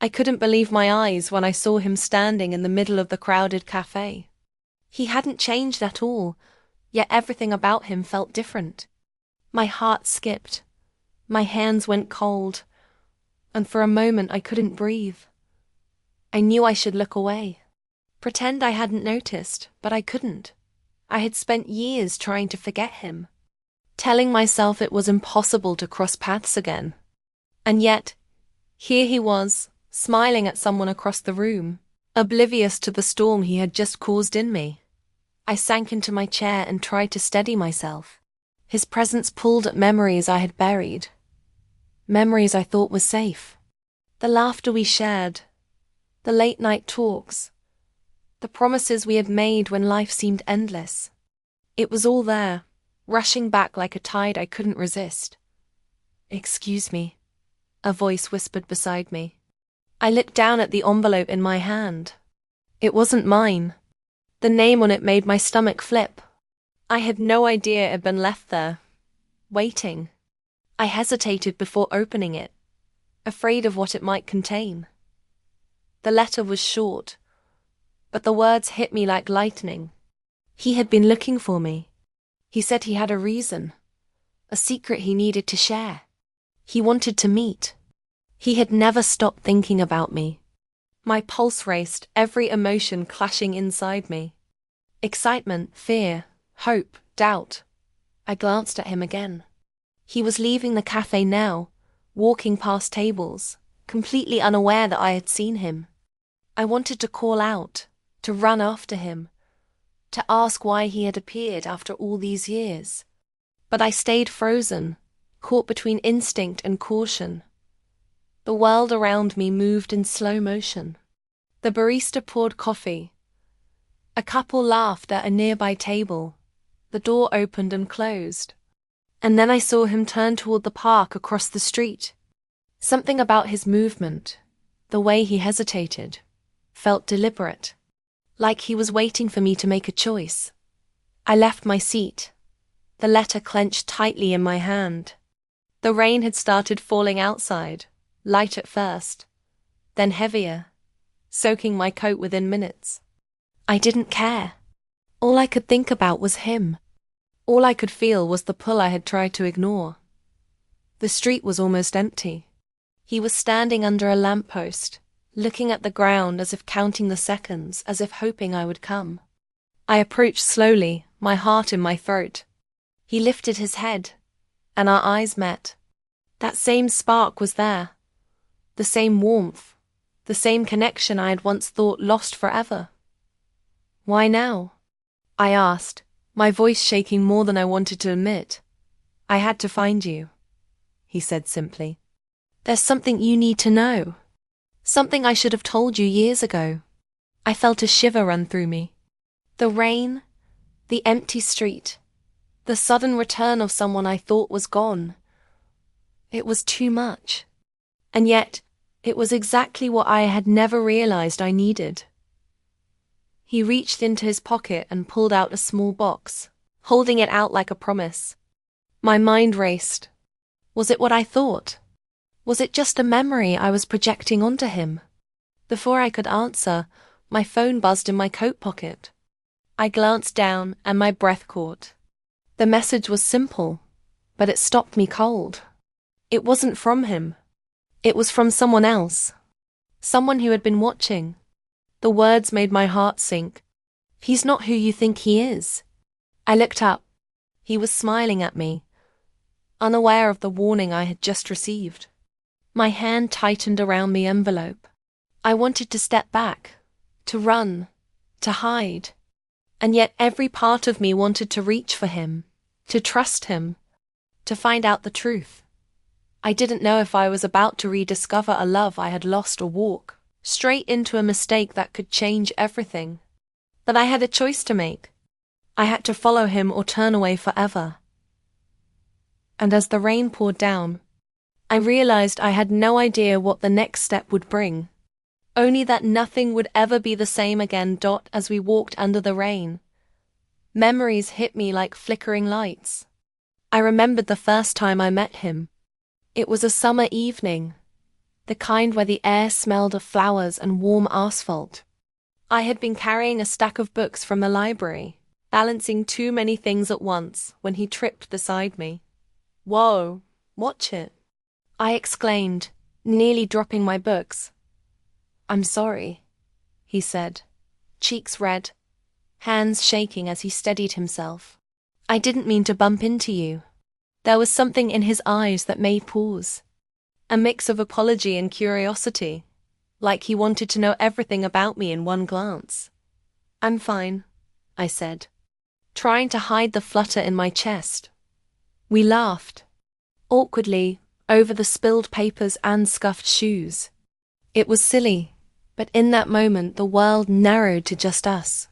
I couldn't believe my eyes when I saw him standing in the middle of the crowded cafe. He hadn't changed at all, yet everything about him felt different. My heart skipped. My hands went cold, and for a moment I couldn't breathe. I knew I should look away. Pretend I hadn't noticed, but I couldn't. I had spent years trying to forget him, telling myself it was impossible to cross paths again. And yet, here he was, smiling at someone across the room, oblivious to the storm he had just caused in me. I sank into my chair and tried to steady myself. His presence pulled at memories I had buried. Memories I thought were safe. The laughter we shared, the late-night talks, the promises we had made when life seemed endless. It was all there, rushing back like a tide I couldn't resist. "Excuse me," a voice whispered beside me. I looked down at the envelope in my hand. It wasn't mine. The name on it made my stomach flip. I had no idea it had been left there, waiting. I hesitated before opening it, afraid of what it might contain. The letter was short, but the words hit me like lightning. He had been looking for me. He said he had a reason, a secret he needed to share. He wanted to meet. He had never stopped thinking about me. My pulse raced, every emotion clashing inside me. Excitement, fear, hope, doubt. I glanced at him again. He was leaving the cafe now, walking past tables, completely unaware that I had seen him. I wanted to call out, to run after him, to ask why he had appeared after all these years. But I stayed frozen, caught between instinct and caution. The world around me moved in slow motion. The barista poured coffee. A couple laughed at a nearby table. The door opened and closed. And then I saw him turn toward the park across the street. Something about his movement, the way he hesitated, felt deliberate, like he was waiting for me to make a choice. I left my seat, the letter clenched tightly in my hand. The rain had started falling outside, light at first, then heavier, soaking my coat within minutes. I didn't care. All I could think about was him. All I could feel was the pull I had tried to ignore. The street was almost empty. He was standing under a lamppost, looking at the ground as if counting the seconds, as if hoping I would come. I approached slowly, my heart in my throat. He lifted his head, and our eyes met. That same spark was there. The same warmth, the same connection I had once thought lost forever. "Why now?" I asked, my voice shaking more than I wanted to admit. "I had to find you," he said simply. "There's something you need to know. Something I should have told you years ago." I felt a shiver run through me. The rain, the empty street, the sudden return of someone I thought was gone. It was too much. And yet, it was exactly what I had never realized I needed. He reached into his pocket and pulled out a small box, holding it out like a promise. My mind raced. Was it what I thought? Was it just a memory I was projecting onto him? Before I could answer, my phone buzzed in my coat pocket. I glanced down and my breath caught. The message was simple, but it stopped me cold. It wasn't from him. It was from someone else. Someone who had been watching. The words made my heart sink. "He's not who you think he is." I looked up. He was smiling at me, unaware of the warning I had just received. My hand tightened around the envelope. I wanted to step back, to run, to hide. And yet every part of me wanted to reach for him, to trust him, to find out the truth. I didn't know if I was about to rediscover a love I had lost or walk straight into a mistake that could change everything. But I had a choice to make. I had to follow him or turn away forever. And as the rain poured down, I realized I had no idea what the next step would bring. Only that nothing would ever be the same again. As we walked under the rain, memories hit me like flickering lights. I remembered the first time I met him. It was a summer evening. the kind where the air smelled of flowers and warm asphalt. I had been carrying a stack of books from the library, balancing too many things at once when he tripped beside me. "Whoa, watch it," I exclaimed, nearly dropping my books. "I'm sorry," he said, cheeks red, hands shaking as he steadied himself. "I didn't mean to bump into you." There was something in his eyes that made pause. A mix of apology and curiosity, like he wanted to know everything about me in one glance. "I'm fine," I said, trying to hide the flutter in my chest. We laughed, awkwardly, over the spilled papers and scuffed shoes. It was silly, but in that moment the world narrowed to just us.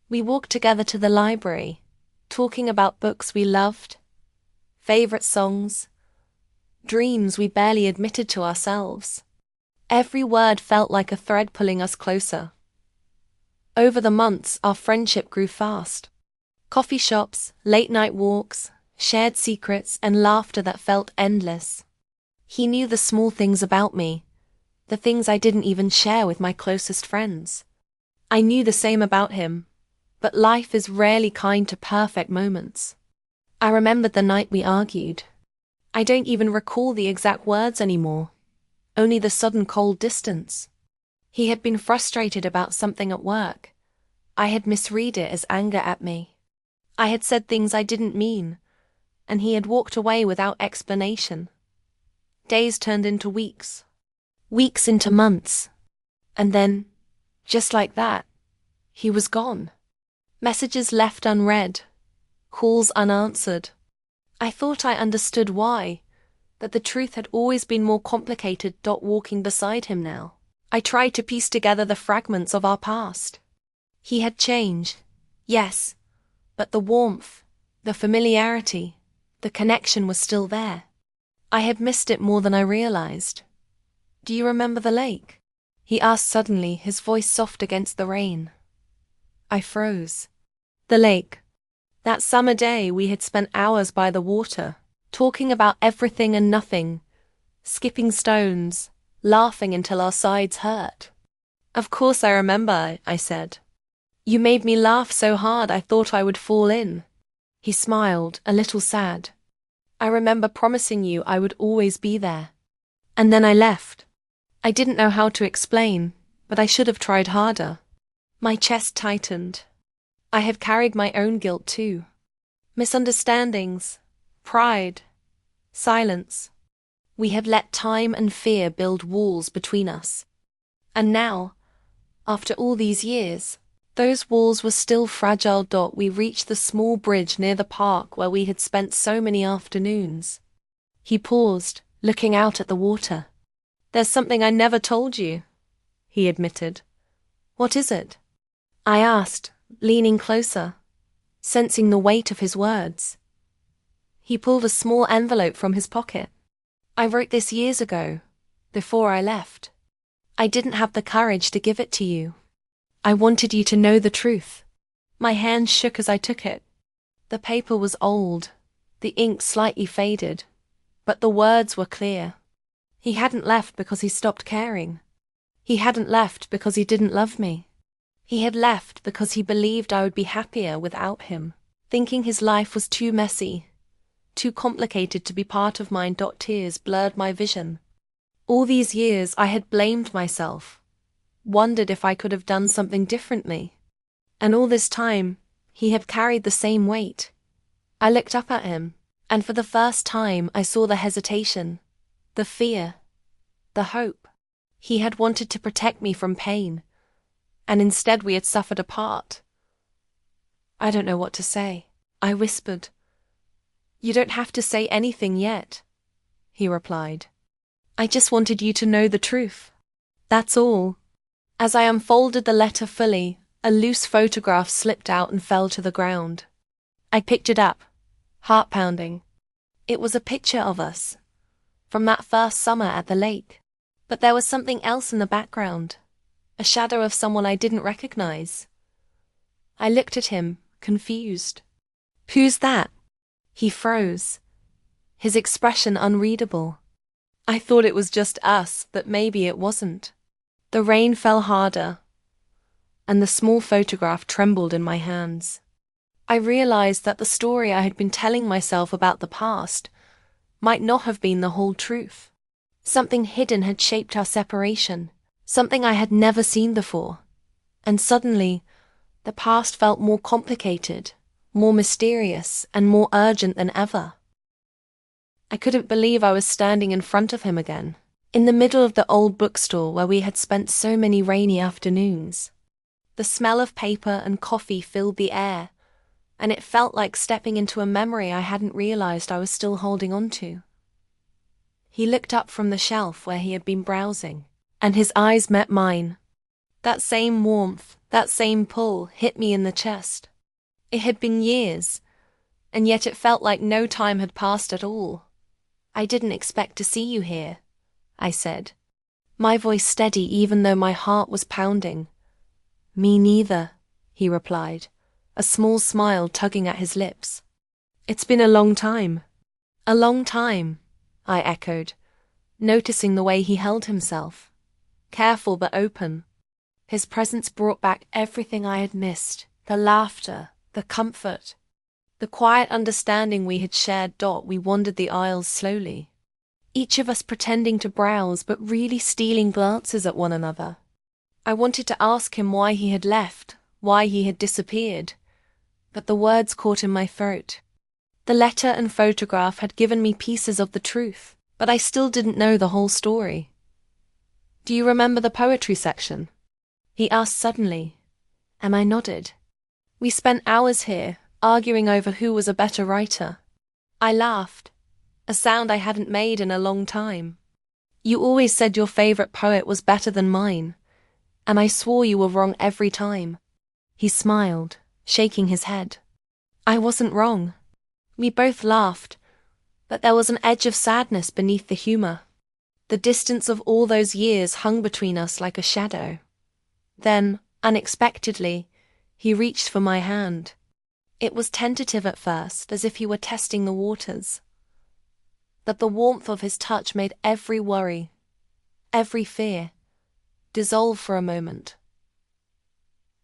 We walked together to the library, talking about books we loved, favorite songs, dreams we barely admitted to ourselves. Every word felt like a thread pulling us closer. Over the months, our friendship grew fast. Coffee shops, late-night walks, shared secrets, and laughter that felt endless. He knew the small things about me, the things I didn't even share with my closest friends. I knew the same about him, but life is rarely kind to perfect moments. I remembered the night we argued. I don't even recall the exact words anymore, only the sudden cold distance. He had been frustrated about something at work. I had misread it as anger at me. I had said things I didn't mean, and he had walked away without explanation. Days turned into weeks, weeks into months, and then, just like that, he was gone. Messages left unread, calls unanswered. I thought I understood why, that the truth had always been more complicated walking beside him now. I tried to piece together the fragments of our past. He had changed, yes, but the warmth, the familiarity, the connection was still there. I had missed it more than I realized. "Do you remember the lake?" he asked suddenly, his voice soft against the rain. I froze. The lake. That summer day we had spent hours by the water, talking about everything and nothing, skipping stones, laughing until our sides hurt. "Of course I remember," I said. "You made me laugh so hard I thought I would fall in." He smiled, a little sad. "I remember promising you I would always be there. And then I left." I didn't know how to explain, but I should have tried harder. My chest tightened. I had carried my own guilt too. Misunderstandings, pride, silence. We had let time and fear build walls between us. And now, after all these years, those walls were still fragile. We reached the small bridge near the park where we had spent so many afternoons. He paused, looking out at the water. "There's something I never told you," he admitted. "What is it?" I asked, leaning closer, sensing the weight of his words. He pulled a small envelope from his pocket. "I wrote this years ago, before I left. I didn't have the courage to give it to you. I wanted you to know the truth." My hand shook as I took it. The paper was old, the ink slightly faded, but the words were clear. He hadn't left because he stopped caring. He hadn't left because he didn't love me. He had left because he believed I would be happier without him, thinking his life was too messy, too complicated to be part of mine. Tears blurred my vision. All these years I had blamed myself, wondered if I could have done something differently. And all this time, he had carried the same weight. I looked up at him, and for the first time I saw the hesitation, the fear, the hope. He had wanted to protect me from pain, and instead we had suffered apart. "I don't know what to say," I whispered. "You don't have to say anything yet," he replied. "I just wanted you to know the truth. That's all." As I unfolded the letter fully, a loose photograph slipped out and fell to the ground. I picked it up, heart pounding. It was a picture of us, from that first summer at the lake. But there was something else in the background, a shadow of someone I didn't recognize. I looked at him, confused. "Who's that?" He froze, his expression unreadable. I thought it was just us, but maybe it wasn't. The rain fell harder, and the small photograph trembled in my hands. I realized that the story I had been telling myself about the past might not have been the whole truth. Something hidden had shaped our separation, something I had never seen before. And suddenly, the past felt more complicated, more mysterious, and more urgent than ever. I couldn't believe I was standing in front of him again, in the middle of the old bookstore where we had spent so many rainy afternoons. The smell of paper and coffee filled the air, and it felt like stepping into a memory I hadn't realized I was still holding on to. He looked up from the shelf where he had been browsing, and his eyes met mine. That same warmth, that same pull hit me in the chest. It had been years, and yet it felt like no time had passed at all. I didn't expect to see you here, I said, my voice steady even though my heart was pounding. Me neither, he replied, a small smile tugging at his lips. It's been a long time. A long time, I echoed, noticing the way he held himself. Careful but open. His presence brought back everything I had missed, the laughter, the comfort, the quiet understanding we had shared. We wandered the aisles slowly, each of us pretending to browse but really stealing glances at one another. I wanted to ask him why he had left, why he had disappeared, but the words caught in my throat. The letter and photograph had given me pieces of the truth, but I still didn't know the whole story. Do you remember the poetry section? He asked suddenly, and I nodded. We spent hours here, arguing over who was a better writer. I laughed, a sound I hadn't made in a long time. You always said your favorite poet was better than mine, and I swore you were wrong every time. He smiled, shaking his head. I wasn't wrong. We both laughed, but there was an edge of sadness beneath the humor. The distance of all those years hung between us like a shadow. Then, unexpectedly, he reached for my hand. It was tentative at first, as if he were testing the waters. But the warmth of his touch made every worry, every fear, dissolve for a moment.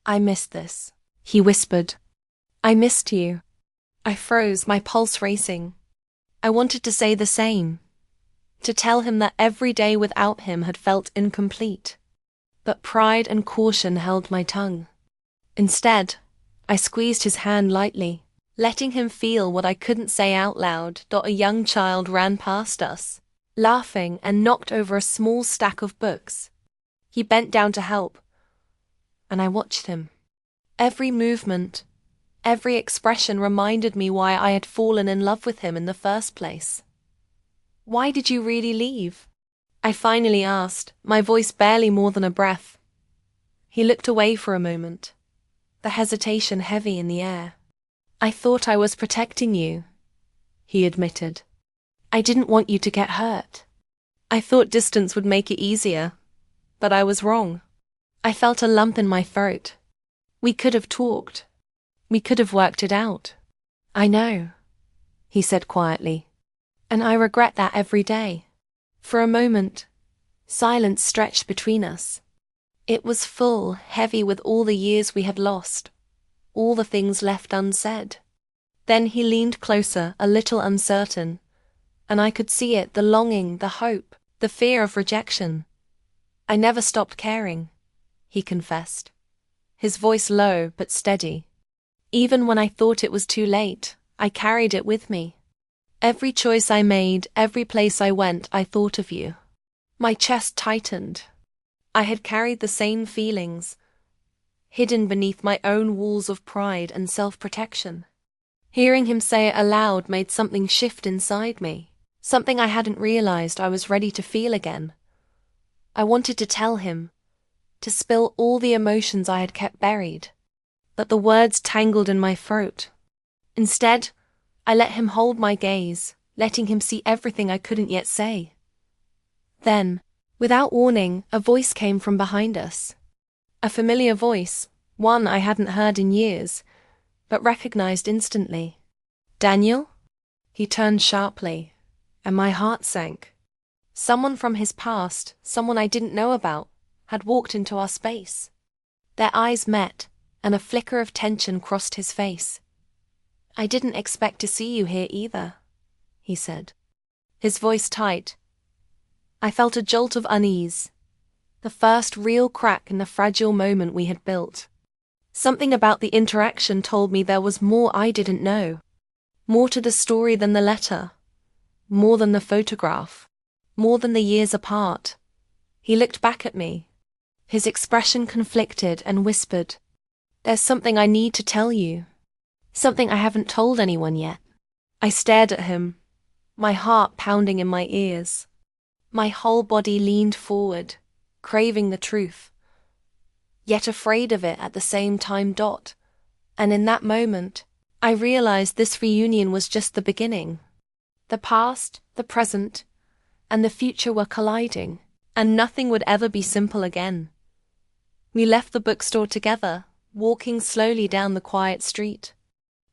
I missed this, he whispered. I missed you. I froze, my pulse racing. I wanted to say the same, to tell him that every day without him had felt incomplete. But pride and caution held my tongue. Instead, I squeezed his hand lightly, letting him feel what I couldn't say out loud. A young child ran past us, laughing, and knocked over a small stack of books. He bent down to help, and I watched him. Every movement, every expression reminded me why I had fallen in love with him in the first place. Why did you really leave? I finally asked, my voice barely more than a breath. He looked away for a moment, the hesitation heavy in the air. I thought I was protecting you, he admitted. I didn't want you to get hurt. I thought distance would make it easier, but I was wrong. I felt a lump in my throat. We could have talked. We could have worked it out. I know, he said quietly, and I regret that every day. For a moment, silence stretched between us. It was full, heavy with all the years we had lost, all the things left unsaid. Then he leaned closer, a little uncertain, and I could see it, the longing, the hope, the fear of rejection. I never stopped caring, he confessed, his voice low but steady. Even when I thought it was too late, I carried it with me. Every choice I made, every place I went, I thought of you. My chest tightened. I had carried the same feelings, hidden beneath my own walls of pride and self-protection. Hearing him say it aloud made something shift inside me, something I hadn't realized I was ready to feel again. I wanted to tell him, to spill all the emotions I had kept buried, but the words tangled in my throat. Instead, I let him hold my gaze, letting him see everything I couldn't yet say. Then, without warning, a voice came from behind us. A familiar voice, one I hadn't heard in years, but recognized instantly. Daniel? He turned sharply, and my heart sank. Someone from his past, someone I didn't know about, had walked into our space. Their eyes met, and a flicker of tension crossed his face. "I didn't expect to see you here either," he said, his voice tight. I felt a jolt of unease, the first real crack in the fragile moment we had built. Something about the interaction told me there was more I didn't know, more to the story than the letter, more than the photograph, more than the years apart. He looked back at me, his expression conflicted, and whispered, "There's something I need to tell you. Something I haven't told anyone yet." I stared at him, my heart pounding in my ears. My whole body leaned forward, craving the truth, yet afraid of it at the same time. And in that moment, I realized this reunion was just the beginning. The past, the present, and the future were colliding, and nothing would ever be simple again. We left the bookstore together, walking slowly down the quiet street.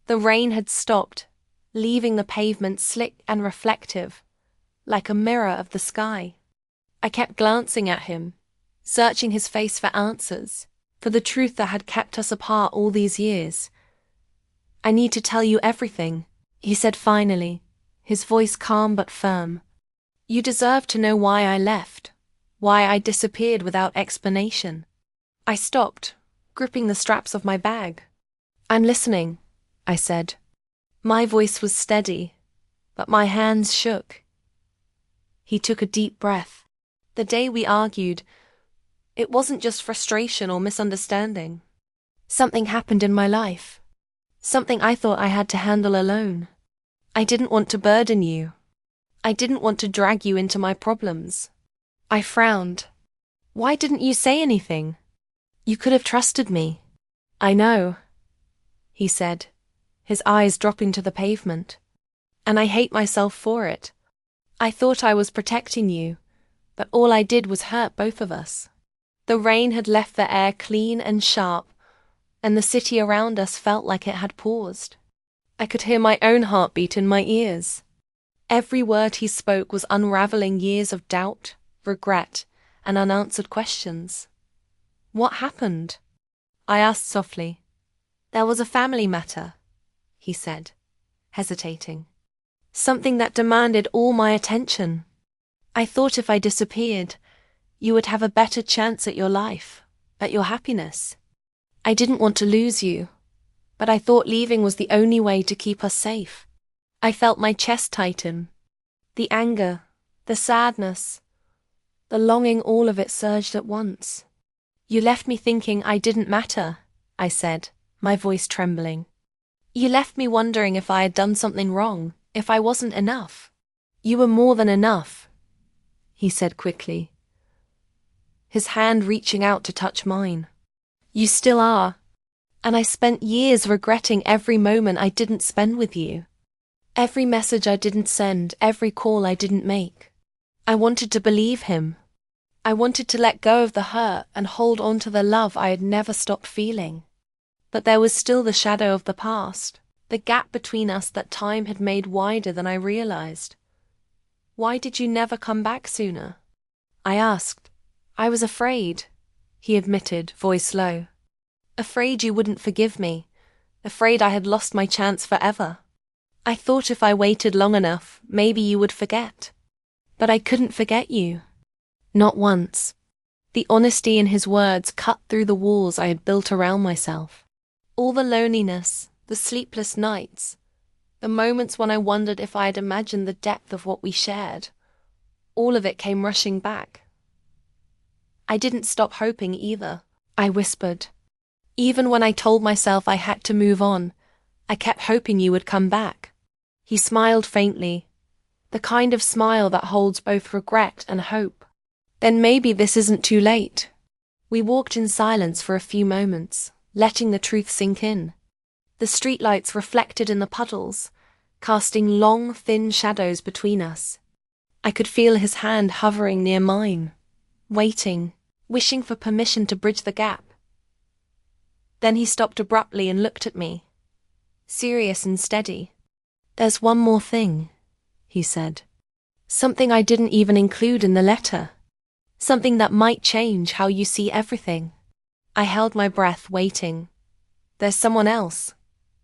The rain had stopped, leaving the pavement slick and reflective, like a mirror of the sky. I kept glancing at him, searching his face for answers, for the truth that had kept us apart all these years. "I need to tell you everything," he said finally, his voice calm but firm. "You deserve to know why I left, why I disappeared without explanation." I stopped, gripping the straps of my bag. "I'm listening," I said. My voice was steady, but my hands shook. He took a deep breath. The day we argued, it wasn't just frustration or misunderstanding. Something happened in my life. Something I thought I had to handle alone. I didn't want to burden you. I didn't want to drag you into my problems. I frowned. "Why didn't you say anything? You could have trusted me." "I know," he said, his eyes dropping to the pavement. "And I hate myself for it. I thought I was protecting you, but all I did was hurt both of us." The rain had left the air clean and sharp, and the city around us felt like it had paused. I could hear my own heartbeat in my ears. Every word he spoke was unraveling years of doubt, regret, and unanswered questions. "What happened?" I asked softly. "There was a family matter," he said, hesitating. "Something that demanded all my attention. I thought if I disappeared, you would have a better chance at your life, at your happiness. I didn't want to lose you, but I thought leaving was the only way to keep us safe." I felt my chest tighten. The anger, the sadness, the longing, all of it surged at once. "You left me thinking I didn't matter," I said, my voice trembling. "You left me wondering if I had done something wrong, if I wasn't enough." "You were more than enough," he said quickly, his hand reaching out to touch mine. "You still are, and I spent years regretting every moment I didn't spend with you. Every message I didn't send, every call I didn't make. I wanted to believe him. I wanted to let go of the hurt and hold on to the love I had never stopped feeling. But there was still the shadow of the past, the gap between us that time had made wider than I realized." "Why did you never come back sooner?" I asked. "I was afraid," he admitted, voice low. "Afraid you wouldn't forgive me, afraid I had lost my chance forever. I thought if I waited long enough, maybe you would forget. But I couldn't forget you. Not once." The honesty in his words cut through the walls I had built around myself. All the loneliness, the sleepless nights, the moments when I wondered if I had imagined the depth of what we shared, all of it came rushing back. "I didn't stop hoping either," I whispered. "Even when I told myself I had to move on, I kept hoping you would come back." He smiled faintly, the kind of smile that holds both regret and hope. "Then maybe this isn't too late." We walked in silence for a few moments, letting the truth sink in. The streetlights reflected in the puddles, casting long, thin shadows between us. I could feel his hand hovering near mine, waiting, wishing for permission to bridge the gap. Then he stopped abruptly and looked at me, serious and steady. "There's one more thing," he said. Something I didn't even include in the letter. Something that might change how you see everything. I held my breath, waiting. There's someone else,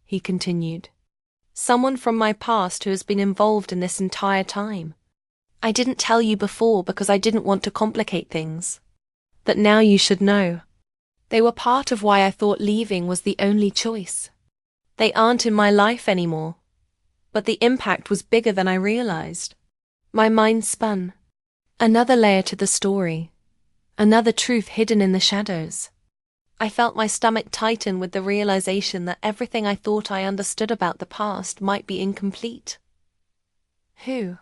he continued. Someone from my past who has been involved in this entire time. I didn't tell you before because I didn't want to complicate things. But now you should know. They were part of why I thought leaving was the only choice. They aren't in my life anymore. But the impact was bigger than I realized. My mind spun. Another layer to the story. Another truth hidden in the shadows. I felt my stomach tighten with the realization that everything I thought I understood about the past might be incomplete. Who?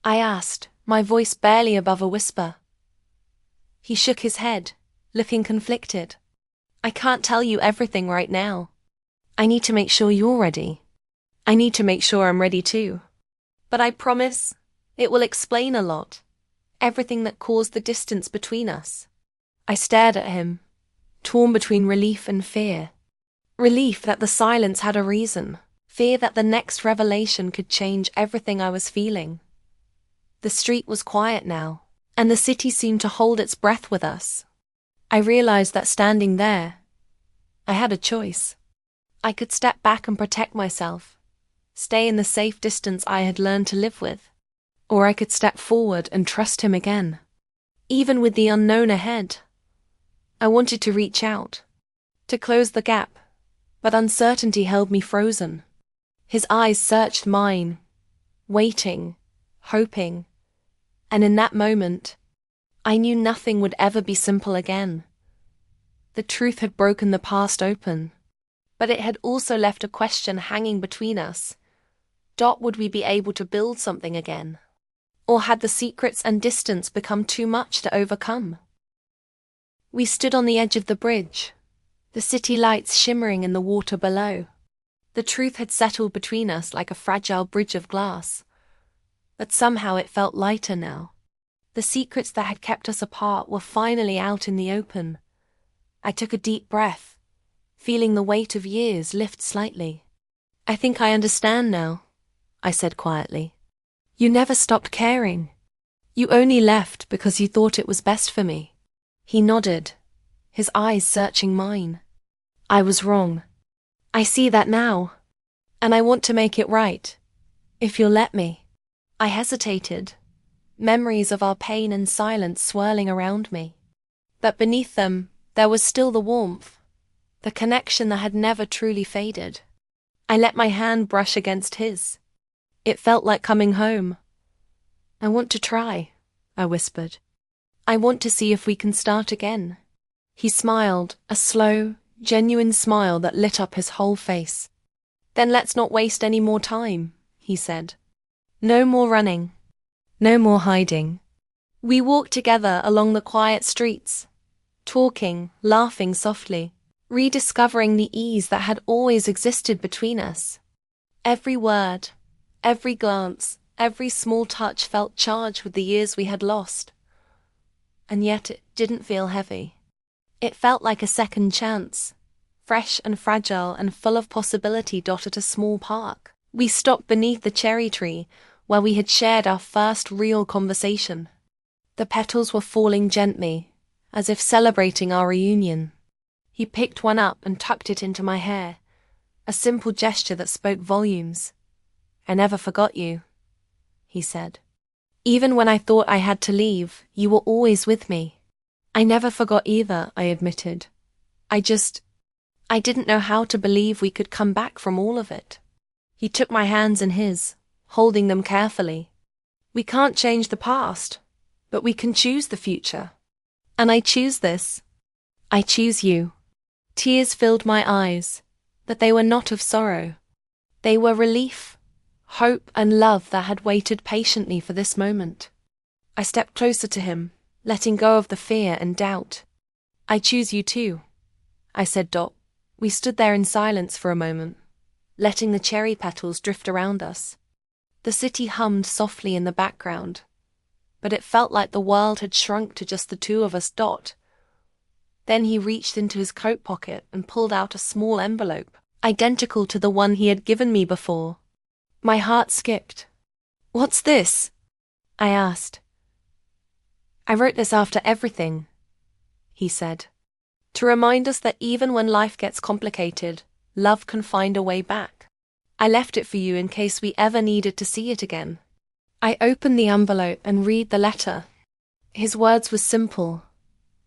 I asked, my voice barely above a whisper. He shook his head, looking conflicted. I can't tell you everything right now. I need to make sure you're ready. I need to make sure I'm ready too. But I promise, it will explain a lot. Everything that caused the distance between us. I stared at him, torn between relief and fear. Relief that the silence had a reason. Fear that the next revelation could change everything I was feeling. The street was quiet now, and the city seemed to hold its breath with us. I realized that standing there, I had a choice. I could step back and protect myself, stay in the safe distance I had learned to live with, or I could step forward and trust him again. Even with the unknown ahead, I wanted to reach out, to close the gap, but uncertainty held me frozen. His eyes searched mine, waiting, hoping, and in that moment, I knew nothing would ever be simple again. The truth had broken the past open, but it had also left a question hanging between us. Would we be able to build something again? Or had the secrets and distance become too much to overcome? We stood on the edge of the bridge, the city lights shimmering in the water below. The truth had settled between us like a fragile bridge of glass. But somehow it felt lighter now. The secrets that had kept us apart were finally out in the open. I took a deep breath, feeling the weight of years lift slightly. I think I understand now, I said quietly. You never stopped caring. You only left because you thought it was best for me. He nodded, his eyes searching mine. I was wrong. I see that now, and I want to make it right, if you'll let me. I hesitated, memories of our pain and silence swirling around me. But beneath them, there was still the warmth, the connection that had never truly faded. I let my hand brush against his. It felt like coming home. I want to try, I whispered. I want to see if we can start again. He smiled, a slow, genuine smile that lit up his whole face. Then let's not waste any more time, he said. No more running. No more hiding. We walked together along the quiet streets, talking, laughing softly, rediscovering the ease that had always existed between us. Every word, every glance, every small touch felt charged with the years we had lost. And yet it didn't feel heavy. It felt like a second chance, fresh and fragile and full of possibility dotted a small park. We stopped beneath the cherry tree where we had shared our first real conversation. The petals were falling gently, as if celebrating our reunion. He picked one up and tucked it into my hair, a simple gesture that spoke volumes. I never forgot you, he said. Even when I thought I had to leave, you were always with me. I never forgot either, I admitted. I didn't know how to believe we could come back from all of it. He took my hands in his, holding them carefully. We can't change the past, but we can choose the future. And I choose this. I choose you. Tears filled my eyes, but they were not of sorrow. They were relief, hope and love that had waited patiently for this moment. I stepped closer to him, letting go of the fear and doubt. I choose you too, I said. We stood there in silence for a moment, letting the cherry petals drift around us. The city hummed softly in the background, but it felt like the world had shrunk to just the two of us. Then he reached into his coat pocket and pulled out a small envelope, identical to the one he had given me before. My heart skipped. What's this? I asked. I wrote this after everything, he said, to remind us that even when life gets complicated, love can find a way back. I left it for you in case we ever needed to see it again. I opened the envelope and read the letter. His words were simple,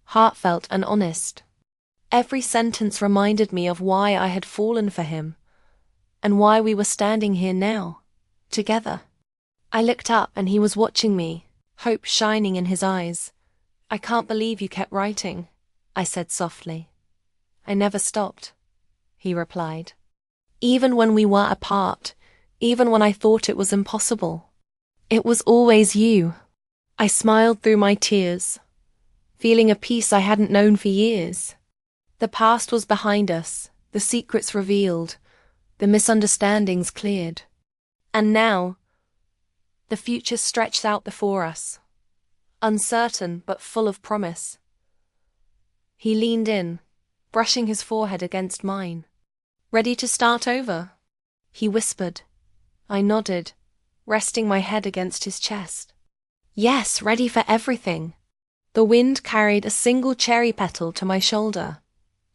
heartfelt and honest. Every sentence reminded me of why I had fallen for him, and why we were standing here now, together. I looked up and he was watching me, hope shining in his eyes. I can't believe you kept writing, I said softly. I never stopped, he replied. Even when we were apart, even when I thought it was impossible. It was always you. I smiled through my tears, feeling a peace I hadn't known for years. The past was behind us, the secrets revealed, the misunderstandings cleared. And now, the future stretched out before us, uncertain but full of promise. He leaned in, brushing his forehead against mine. Ready to start over? He whispered. I nodded, resting my head against his chest. Yes, ready for everything. The wind carried a single cherry petal to my shoulder,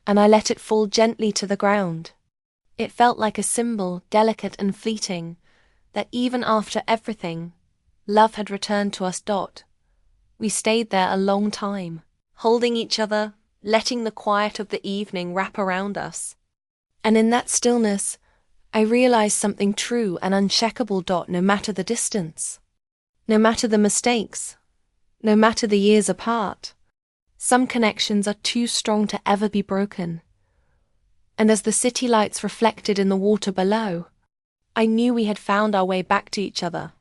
and I let it fall gently to the ground. It felt like a symbol, delicate and fleeting, that even after everything, love had returned to us. We stayed there a long time, holding each other, letting the quiet of the evening wrap around us. And in that stillness, I realized something true and uncheckable. No matter the distance, no matter the mistakes, no matter the years apart, some connections are too strong to ever be broken. And as the city lights reflected in the water below, I knew we had found our way back to each other.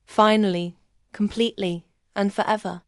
Finally, completely, and forever.